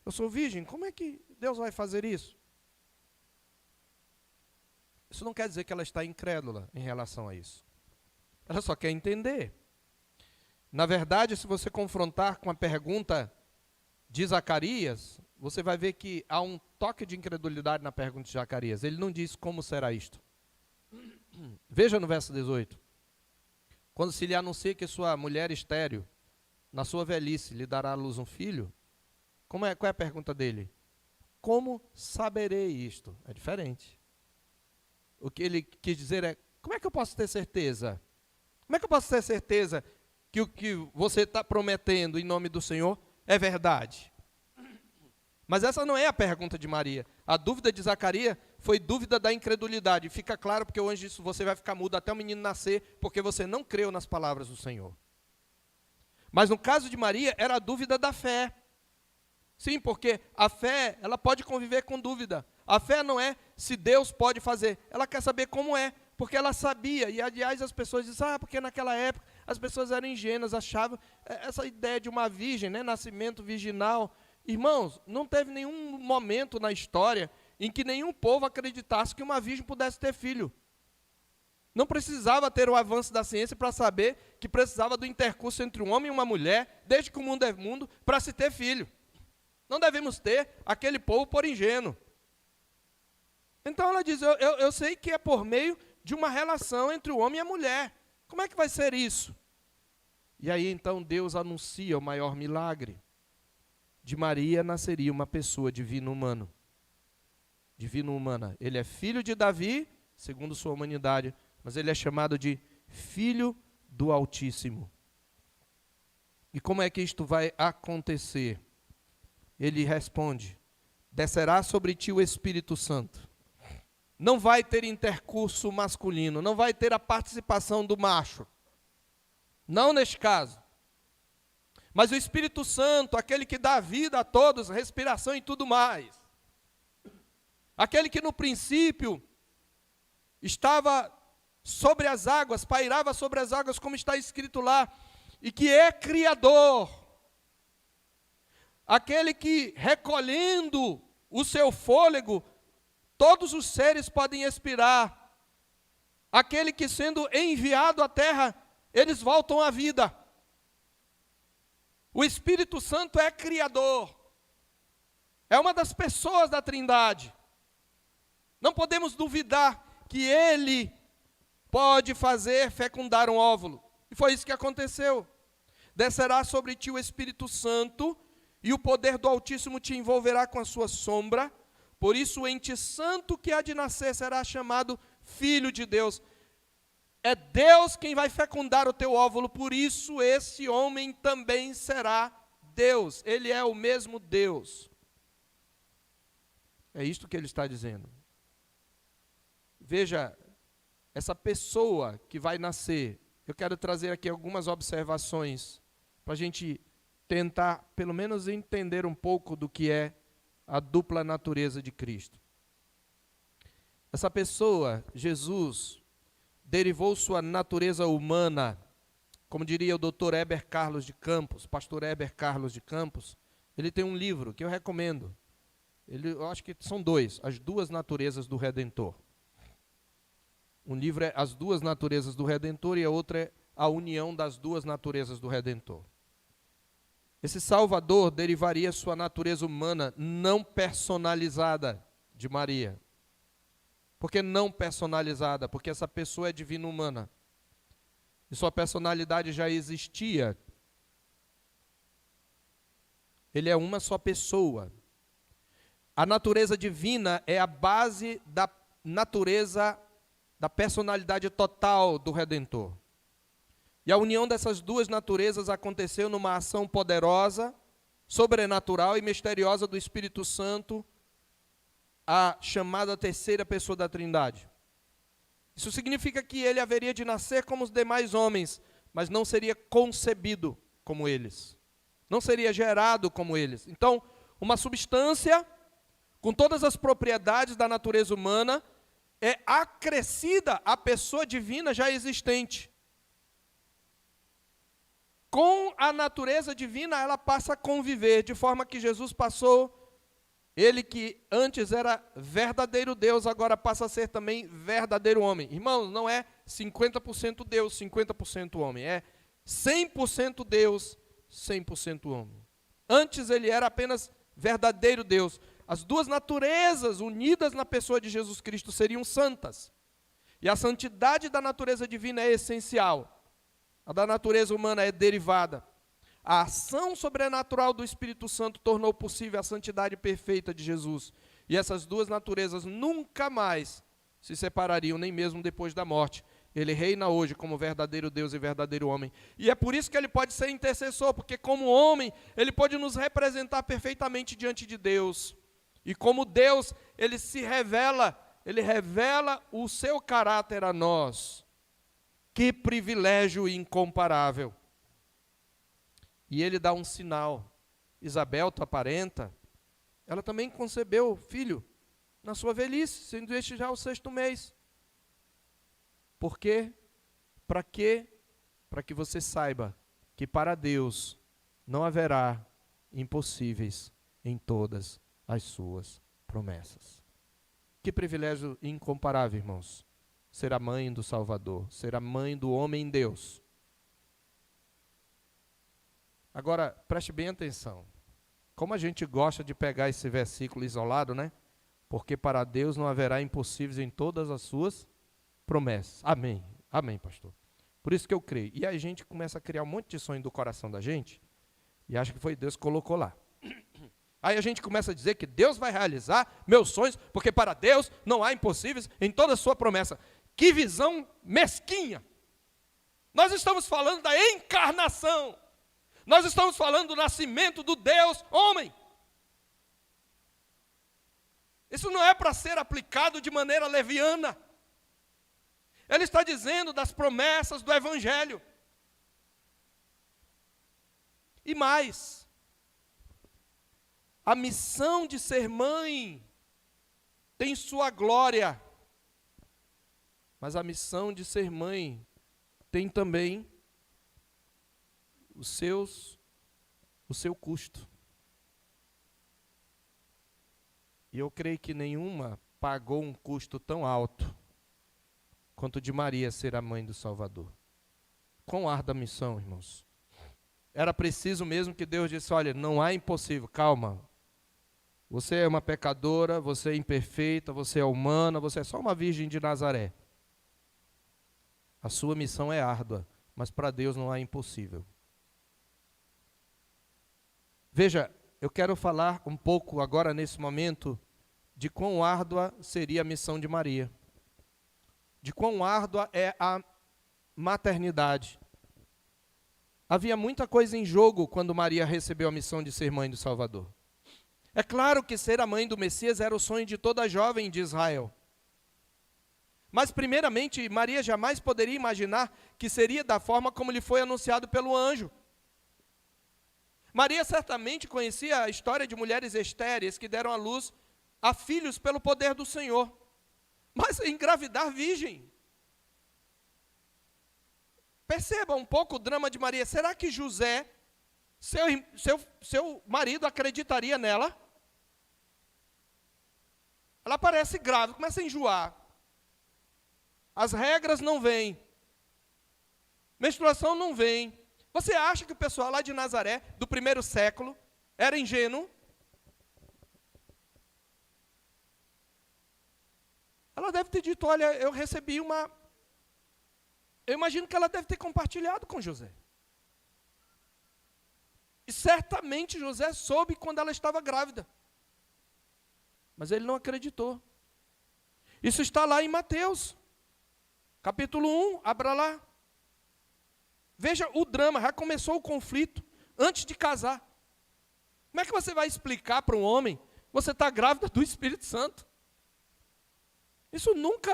Eu sou virgem, como é que Deus vai fazer isso? Isso não quer dizer que ela está incrédula em relação a isso. Ela só quer entender. Na verdade, se você confrontar com a pergunta de Zacarias, você vai ver que há um toque de incredulidade na pergunta de Zacarias. Ele não diz como será isto. Veja no verso 18. Quando se lhe anuncia que sua mulher estéril, na sua velhice, lhe dará à luz um filho, qual é a pergunta dele? Como saberei isto? É diferente. O que ele quis dizer é, como é que eu posso ter certeza? Como é que eu posso ter certeza que o que você está prometendo em nome do Senhor é verdade? Mas essa não é a pergunta de Maria. A dúvida de Zacarias foi dúvida da incredulidade. Fica claro porque o anjo disse, você vai ficar mudo até o menino nascer, porque você não creu nas palavras do Senhor. Mas no caso de Maria, era a dúvida da fé. Sim, porque a fé, ela pode conviver com dúvida. A fé não é se Deus pode fazer. Ela quer saber como é, porque ela sabia. E, aliás, as pessoas dizem, porque naquela época as pessoas eram ingênuas, achavam essa ideia de uma virgem, né, nascimento virginal. Irmãos, não teve nenhum momento na história em que nenhum povo acreditasse que uma virgem pudesse ter filho. Não precisava ter o avanço da ciência para saber que precisava do intercurso entre um homem e uma mulher, desde que o mundo é mundo, para se ter filho. Não devemos ter aquele povo por ingênuo. Então ela diz, eu sei que é por meio de uma relação entre o homem e a mulher. Como é que vai ser isso? E aí então Deus anuncia o maior milagre. De Maria nasceria uma pessoa divino-humano. Divino-humana. Ele é filho de Davi, segundo sua humanidade, mas ele é chamado de Filho do Altíssimo. E como é que isto vai acontecer? Ele responde, descerá sobre ti o Espírito Santo. Não vai ter intercurso masculino, não vai ter a participação do macho. Não neste caso. Mas o Espírito Santo, aquele que dá vida a todos, respiração e tudo mais. Aquele que no princípio estava sobre as águas, pairava sobre as águas, como está escrito lá, e que é Criador. Aquele que, recolhendo o seu fôlego, todos os seres podem expirar. Aquele que, sendo enviado à terra, eles voltam à vida. O Espírito Santo é Criador. É uma das pessoas da Trindade. Não podemos duvidar que Ele pode fazer fecundar um óvulo. E foi isso que aconteceu. Descerá sobre ti o Espírito Santo, e o poder do Altíssimo te envolverá com a sua sombra. Por isso o ente santo que há de nascer será chamado Filho de Deus. É Deus quem vai fecundar o teu óvulo, por isso esse homem também será Deus. Ele é o mesmo Deus. É isto que ele está dizendo. Veja, essa pessoa que vai nascer, eu quero trazer aqui algumas observações para a gente tentar, pelo menos, entender um pouco do que é a dupla natureza de Cristo. Essa pessoa, Jesus, derivou sua natureza humana, como diria o Dr. Heber Carlos de Campos, pastor Heber Carlos de Campos. Ele tem um livro que eu recomendo. Eu acho que são dois, As Duas Naturezas do Redentor. Um livro é As Duas Naturezas do Redentor e a outra é A União das Duas Naturezas do Redentor. Esse Salvador derivaria sua natureza humana não personalizada de Maria. Por que não personalizada? Porque essa pessoa é divina humana. E sua personalidade já existia. Ele é uma só pessoa. A natureza divina é a base da natureza, da personalidade total do Redentor. E a união dessas duas naturezas aconteceu numa ação poderosa, sobrenatural e misteriosa do Espírito Santo, a chamada terceira pessoa da Trindade. Isso significa que ele haveria de nascer como os demais homens, mas não seria concebido como eles. Não seria gerado como eles. Então, uma substância com todas as propriedades da natureza humana é acrescida à pessoa divina já existente. Com a natureza divina, ela passa a conviver, de forma que Jesus passou, ele que antes era verdadeiro Deus, agora passa a ser também verdadeiro homem. Irmãos, não é 50% Deus, 50% homem, é 100% Deus, 100% homem. Antes ele era apenas verdadeiro Deus. As duas naturezas unidas na pessoa de Jesus Cristo seriam santas. E a santidade da natureza divina é essencial. A da natureza humana é derivada. A ação sobrenatural do Espírito Santo tornou possível a santidade perfeita de Jesus. E essas duas naturezas nunca mais se separariam, nem mesmo depois da morte. Ele reina hoje como verdadeiro Deus e verdadeiro homem. E é por isso que ele pode ser intercessor, porque como homem, ele pode nos representar perfeitamente diante de Deus. E como Deus, ele revela o seu caráter a nós. Que privilégio incomparável. E ele dá um sinal. Isabel, tua parenta, ela também concebeu filho na sua velhice, sendo este já o 6º mês. Por quê? Para quê? Para que você saiba que para Deus não haverá impossíveis em todas as suas promessas. Que privilégio incomparável, irmãos. Ser a mãe do Salvador, ser a mãe do homem Deus. Agora, preste bem atenção. Como a gente gosta de pegar esse versículo isolado, né? Porque para Deus não haverá impossíveis em todas as suas promessas. Amém. Amém, pastor. Por isso que eu creio. E a gente começa a criar um monte de sonho do coração da gente e acha que foi Deus que colocou lá. Aí a gente começa a dizer que Deus vai realizar meus sonhos, porque para Deus não há impossíveis em toda a sua promessa. Que visão mesquinha! Nós estamos falando da encarnação. Nós estamos falando do nascimento do Deus homem. Isso não é para ser aplicado de maneira leviana. Ele está dizendo das promessas do Evangelho. E mais, a missão de ser mãe tem sua glória. Mas a missão de ser mãe tem também o seu custo. E eu creio que nenhuma pagou um custo tão alto quanto de Maria ser a mãe do Salvador. Quão árdua a missão, irmãos. Era preciso mesmo que Deus disse, olha, não há impossível, calma. Você é uma pecadora, você é imperfeita, você é humana, você é só uma virgem de Nazaré. A sua missão é árdua, mas para Deus não há impossível. Veja, eu quero falar um pouco agora nesse momento de quão árdua seria a missão de Maria. De quão árdua é a maternidade. Havia muita coisa em jogo quando Maria recebeu a missão de ser mãe do Salvador. É claro que ser a mãe do Messias era o sonho de toda jovem de Israel. Mas, primeiramente, Maria jamais poderia imaginar que seria da forma como lhe foi anunciado pelo anjo. Maria certamente conhecia a história de mulheres estéreis que deram à luz a filhos pelo poder do Senhor. Mas engravidar virgem. Perceba um pouco o drama de Maria. Será que José, seu marido, acreditaria nela? Ela parece grávida, começa a enjoar. As regras não vêm. Menstruação não vem. Você acha que o pessoal lá de Nazaré, do primeiro século, era ingênuo? Ela deve ter dito, olha, eu recebi uma... Eu imagino que ela deve ter compartilhado com José. E certamente José soube quando ela estava grávida. Mas ele não acreditou. Isso está lá em Mateus, capítulo 1, abra lá. Veja o drama, já começou o conflito antes de casar. Como é que você vai explicar para um homem, você está grávida do Espírito Santo? Isso nunca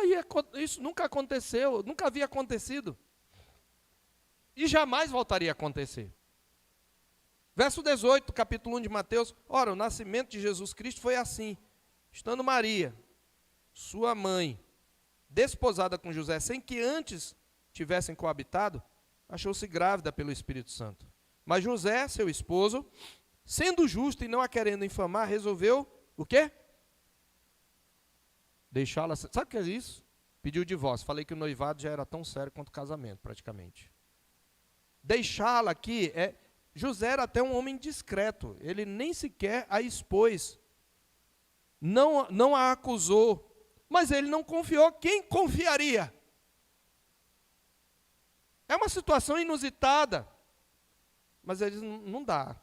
aconteceu, nunca havia acontecido. E jamais voltaria a acontecer. Verso 18, capítulo 1 de Mateus. Ora, o nascimento de Jesus Cristo foi assim. Estando Maria, sua mãe, desposada com José, sem que antes tivessem coabitado, achou-se grávida pelo Espírito Santo. Mas José, seu esposo, sendo justo e não a querendo infamar, resolveu o quê? Deixá-la. Sabe o que é isso? Pediu o divórcio. Falei que o noivado já era tão sério quanto o casamento, praticamente. Deixá-la aqui, José era até um homem discreto. Ele nem sequer a expôs. Não a acusou. Mas ele não confiou. Quem confiaria? É uma situação inusitada. Mas eles não dá.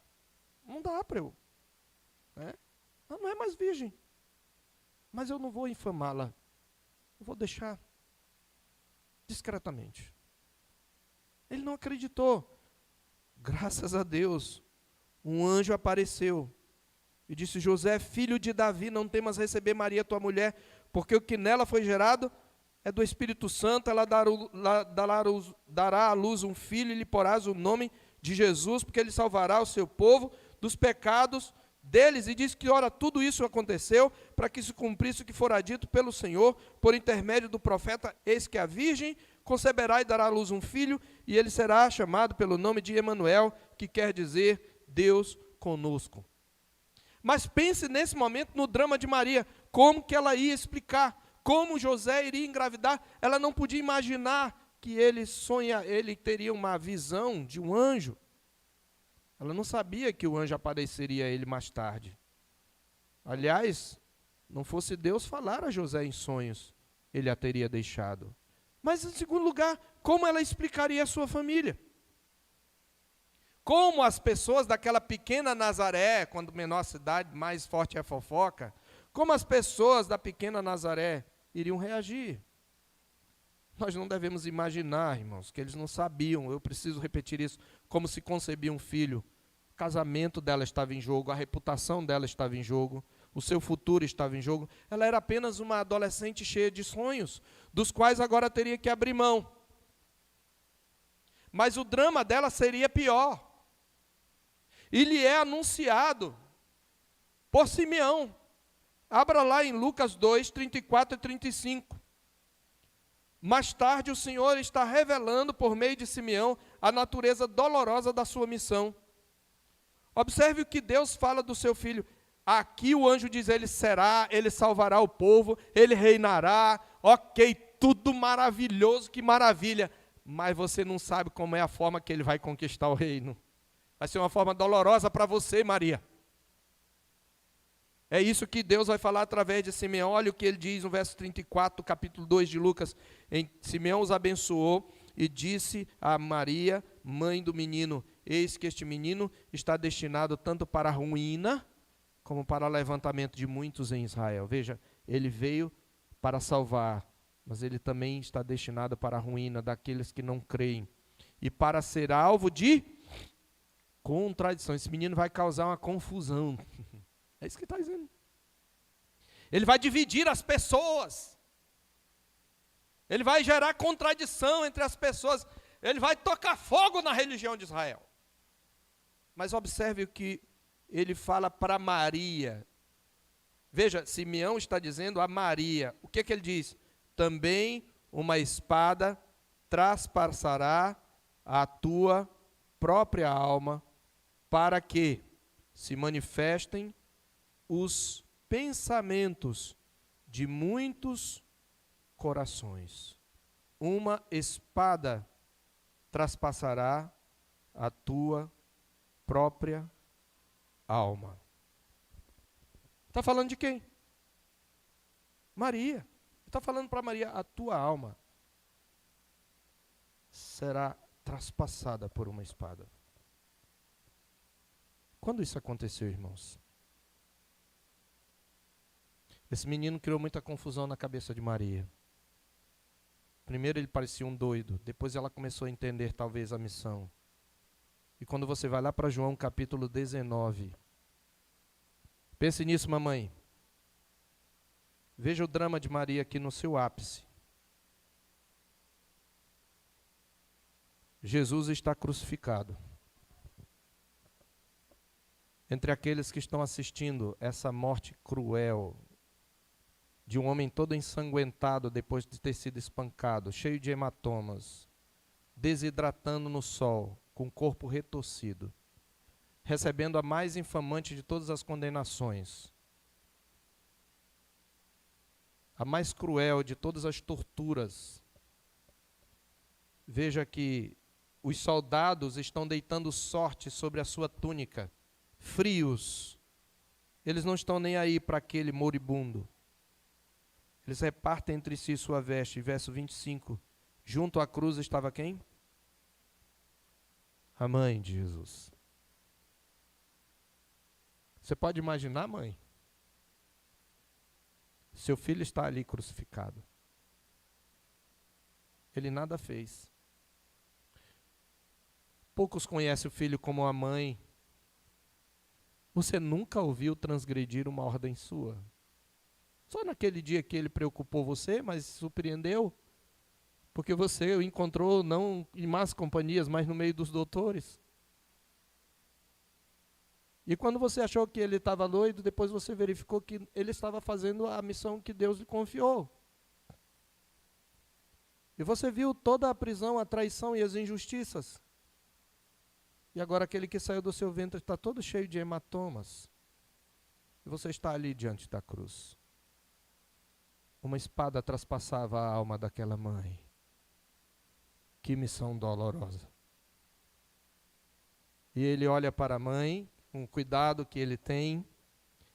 Não dá para eu. Ela não é mais virgem. Mas eu não vou infamá-la. Eu vou deixar discretamente. Ele não acreditou. Graças a Deus, um anjo apareceu e disse, José, filho de Davi, não temas receber Maria, tua mulher, porque o que nela foi gerado é do Espírito Santo, ela dará à luz um filho e lhe porás o nome de Jesus, porque ele salvará o seu povo dos pecados deles. E diz que, ora, tudo isso aconteceu para que se cumprisse o que fora dito pelo Senhor, por intermédio do profeta, eis que a virgem conceberá e dará à luz um filho, e ele será chamado pelo nome de Emanuel, que quer dizer Deus conosco. Mas pense nesse momento no drama de Maria, como que ela ia explicar, como José iria engravidar. Ela não podia imaginar que ele teria uma visão de um anjo. Ela não sabia que o anjo apareceria a ele mais tarde. Aliás, não fosse Deus falar a José em sonhos, ele a teria deixado. Mas, em segundo lugar, como ela explicaria a sua família? Como as pessoas daquela pequena Nazaré, quando menor cidade, mais forte é a fofoca, como as pessoas da pequena Nazaré iriam reagir? Nós não devemos imaginar, irmãos, que eles não sabiam, eu preciso repetir isso, como se concebia um filho. O casamento dela estava em jogo, a reputação dela estava em jogo, o seu futuro estava em jogo. Ela era apenas uma adolescente cheia de sonhos, dos quais agora teria que abrir mão. Mas o drama dela seria pior. E lhe é anunciado por Simeão. Abra lá em Lucas 2, 34 e 35. Mais tarde o Senhor está revelando por meio de Simeão a natureza dolorosa da sua missão. Observe o que Deus fala do seu filho. Aqui o anjo diz, ele será, ele salvará o povo, ele reinará, ok, tudo maravilhoso, que maravilha. Mas você não sabe como é a forma que ele vai conquistar o reino. Vai ser uma forma dolorosa para você, Maria. É isso que Deus vai falar através de Simeão. Olha o que ele diz no verso 34, capítulo 2 de Lucas. Simeão os abençoou e disse a Maria, mãe do menino, eis que este menino está destinado tanto para a ruína, como para o levantamento de muitos em Israel. Veja, ele veio para salvar, mas ele também está destinado para a ruína daqueles que não creem. E para ser alvo de contradição. Esse menino vai causar uma confusão. É isso que está dizendo. Ele vai dividir as pessoas. Ele vai gerar contradição entre as pessoas. Ele vai tocar fogo na religião de Israel. Mas observe o que ele fala para Maria. Veja, Simeão está dizendo a Maria. O que ele diz? Também uma espada traspassará a tua própria alma, para que se manifestem os pensamentos de muitos corações. Uma espada traspassará a tua própria alma. Está falando de quem? Maria. Está falando para Maria, a tua alma será traspassada por uma espada. Quando isso aconteceu, irmãos? Esse menino criou muita confusão na cabeça de Maria. Primeiro ele parecia um doido, depois ela começou a entender talvez a missão. E quando você vai lá para João capítulo 19, pense nisso, mamãe. Veja o drama de Maria aqui no seu ápice. Jesus está crucificado. Entre aqueles que estão assistindo essa morte cruel, de um homem todo ensanguentado depois de ter sido espancado, cheio de hematomas, desidratando no sol, com o corpo retorcido, recebendo a mais infamante de todas as condenações, a mais cruel de todas as torturas. Veja que os soldados estão deitando sorte sobre a sua túnica, frios. Eles não estão nem aí para aquele moribundo. Eles repartem entre si sua veste. Verso 25. Junto à cruz estava quem? A mãe de Jesus. Você pode imaginar, mãe? Seu filho está ali crucificado. Ele nada fez. Poucos conhecem o filho como a mãe. Você nunca ouviu transgredir uma ordem sua. Só naquele dia que ele preocupou você, mas surpreendeu, porque você o encontrou não em más companhias, mas no meio dos doutores. E quando você achou que ele estava doido, depois você verificou que ele estava fazendo a missão que Deus lhe confiou. E você viu toda a prisão, a traição e as injustiças. E agora aquele que saiu do seu ventre está todo cheio de hematomas. E você está ali diante da cruz. Uma espada traspassava a alma daquela mãe. Que missão dolorosa. E ele olha para a mãe, com o cuidado que ele tem,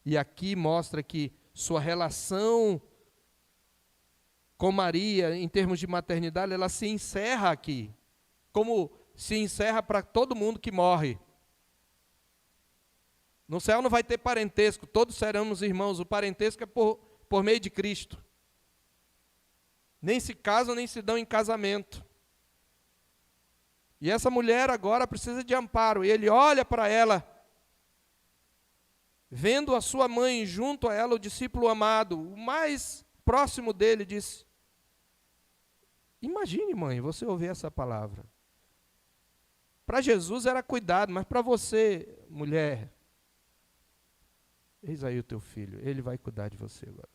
e aqui mostra que sua relação com Maria, em termos de maternidade, ela se encerra aqui, como se encerra para todo mundo que morre. No céu não vai ter parentesco, todos seremos irmãos, o parentesco é por meio de Cristo. Nem se casam, nem se dão em casamento. E essa mulher agora precisa de amparo. E ele olha para ela, vendo a sua mãe junto a ela, o discípulo amado, o mais próximo dele, disse: imagine, mãe, você ouvir essa palavra. Para Jesus era cuidado, mas para você, mulher, Eis aí o teu filho, ele vai cuidar de você agora.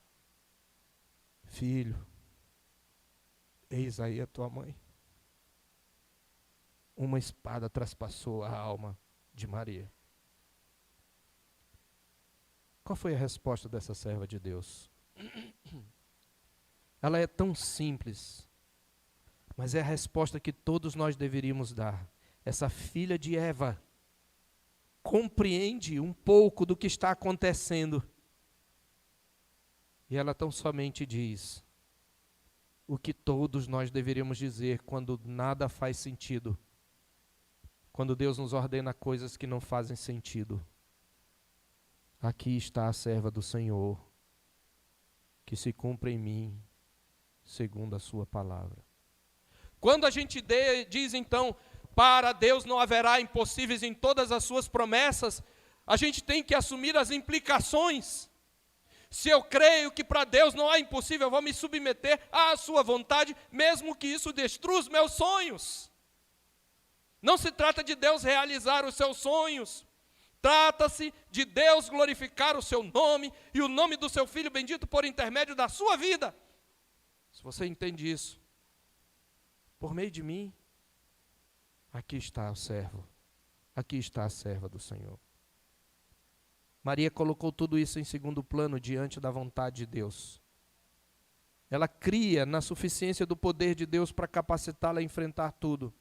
Filho, eis aí a tua mãe. Uma espada traspassou a alma de Maria. Qual foi a resposta dessa serva de Deus? Ela é tão simples, mas é a resposta que todos nós deveríamos dar. Essa filha de Eva compreende um pouco do que está acontecendo. E ela tão somente diz o que todos nós deveríamos dizer quando nada faz sentido. Quando Deus nos ordena coisas que não fazem sentido. Aqui está a serva do Senhor, que se cumpre em mim, segundo a sua palavra. Quando a gente diz então, para Deus não haverá impossíveis em todas as suas promessas, a gente tem que assumir as implicações. Se eu creio que para Deus não há impossível, eu vou me submeter à sua vontade, mesmo que isso destrua os meus sonhos. Não se trata de Deus realizar os seus sonhos. Trata-se de Deus glorificar o seu nome e o nome do seu Filho bendito por intermédio da sua vida. Se você entende isso, por meio de mim, aqui está o servo, aqui está a serva do Senhor. Maria colocou tudo isso em segundo plano diante da vontade de Deus. Ela cria na suficiência do poder de Deus para capacitá-la a enfrentar tudo.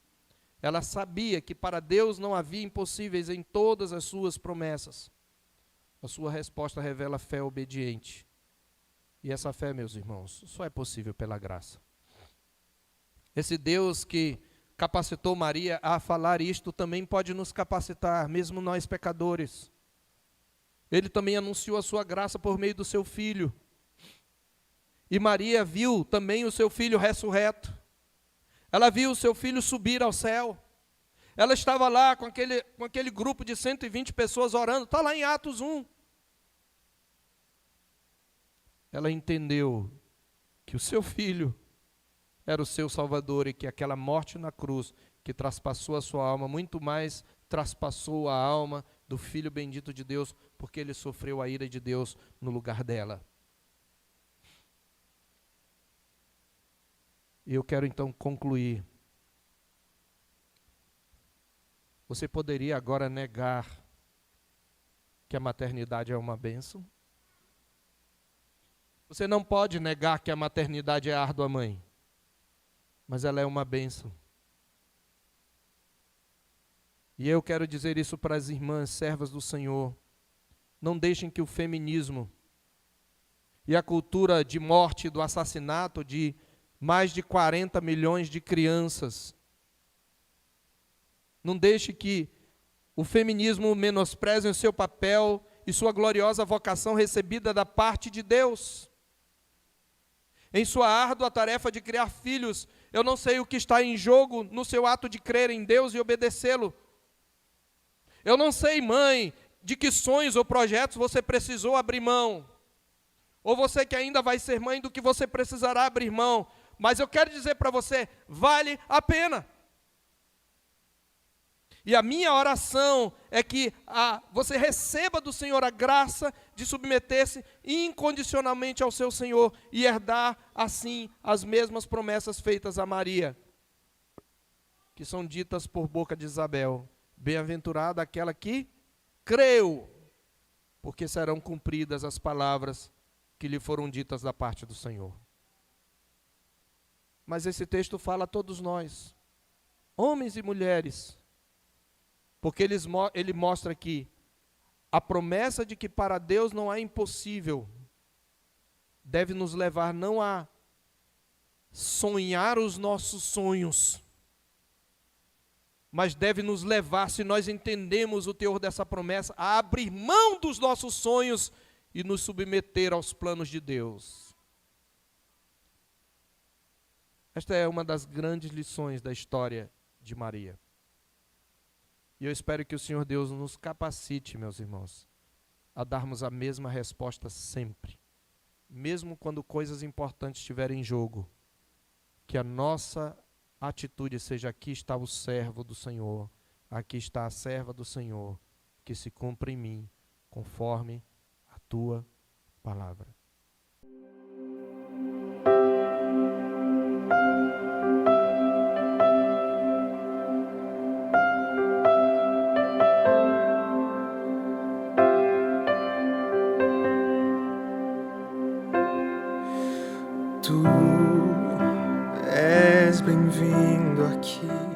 Ela sabia que para Deus não havia impossíveis em todas as suas promessas. A sua resposta revela fé obediente. E essa fé, meus irmãos, só é possível pela graça. Esse Deus que capacitou Maria a falar isto também pode nos capacitar, mesmo nós pecadores. Ele também anunciou a sua graça por meio do seu Filho. E Maria viu também o seu Filho ressurreto. Ela viu o seu Filho subir ao céu. Ela estava lá com aquele grupo de 120 pessoas orando. Está lá em Atos 1. Ela entendeu que o seu Filho era o seu Salvador e que aquela morte na cruz que traspassou a sua alma, muito mais traspassou a alma do Filho bendito de Deus, porque ele sofreu a ira de Deus no lugar dela. E eu quero então concluir. Você poderia agora negar que a maternidade é uma bênção? Você não pode negar que a maternidade é árdua, mãe, mas ela é uma bênção. E eu quero dizer isso para as irmãs, servas do Senhor. Não deixem que o feminismo e a cultura de morte, do assassinato de mais de 40 milhões de crianças, não deixe que o feminismo menospreze o seu papel e sua gloriosa vocação recebida da parte de Deus. Em sua árdua tarefa de criar filhos, eu não sei o que está em jogo no seu ato de crer em Deus e obedecê-lo. Eu não sei, mãe, de que sonhos ou projetos você precisou abrir mão. Ou você que ainda vai ser mãe, do que você precisará abrir mão. Mas eu quero dizer para você, vale a pena. E a minha oração é que você receba do Senhor a graça de submeter-se incondicionalmente ao seu Senhor e herdar, assim, as mesmas promessas feitas a Maria, que são ditas por boca de Isabel. Bem-aventurada aquela que creu, porque serão cumpridas as palavras que lhe foram ditas da parte do Senhor. Mas esse texto fala a todos nós, homens e mulheres, porque ele mostra que a promessa de que para Deus não há impossível deve nos levar não a sonhar os nossos sonhos, mas deve nos levar, se nós entendemos o teor dessa promessa, a abrir mão dos nossos sonhos e nos submeter aos planos de Deus. Esta é uma das grandes lições da história de Maria. E eu espero que o Senhor Deus nos capacite, meus irmãos, a darmos a mesma resposta sempre, mesmo quando coisas importantes estiverem em jogo, que a nossa atitude seja: aqui está o servo do Senhor, aqui está a serva do Senhor, que se cumpre em mim, conforme a tua palavra. Tu és bem-vindo aqui.